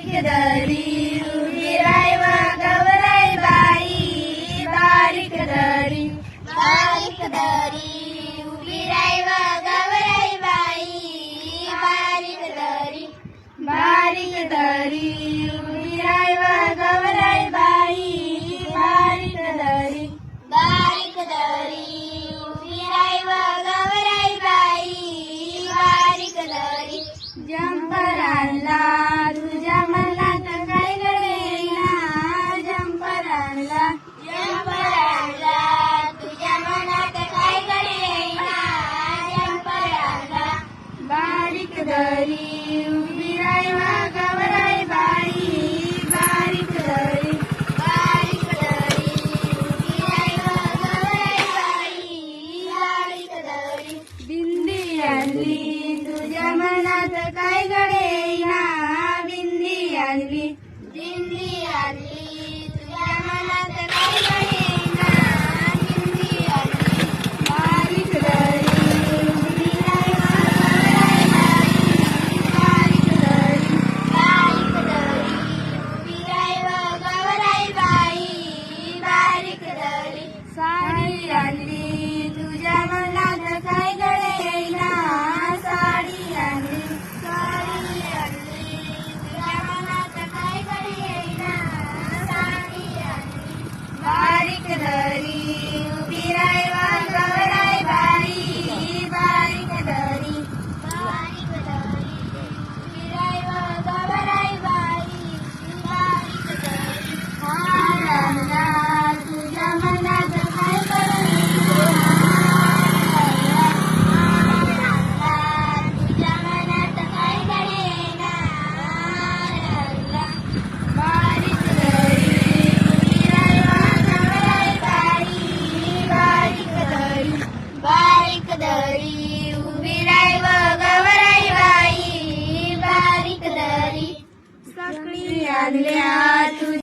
बारीक दरी उभी राय व गवराई बाई, बारीक दरी बारीक दरी उभी राय व गवराई बाई, बारीक दरी बारीक दरी उभी राय व गवराई बाई, बारीक दरी बारीक दरी उभी राय व गवराई बाई, बारीक दरी जंपर आणला तुझ्या मनात काय घडेना, जंपर आणला जंपर आणला तुझ्या मनात काय घडेना, जंपर आणला बारीक दरी उभी राय व गवराई बाई, बारीक दरी बारीक दरी उभी राय व गवराई बाई, बारीक दरी बिंदी आणली तुझ्या मनात काय घडेना, बिंदी आणली दिंडी आणली तुझ्या मनात काय घडेना, दिंडी आणली बारीक दरी उभी राय व गवराई बाई, बारीक दरी साडी आणली तुझ्या मनात काय घडेना, साडी आणली साडी आणली तुझ्या मनात काय घडेना, साडी आणली बारीक दरी उभी राय व गवराई बाई, बारीक दरी बारीक दरी उभी राय व गवराई बाई, बारीक दरी हार आणला तुझ्या मनात काय घडेना, तुझ्या मनात काय घडेना, बारीक दरी उभी राय व गवराई बाई, बारीक दरी बारीक दरी उभी राय व गवराई बाई, बारीक दरी सकळी आणल्या तुझ्या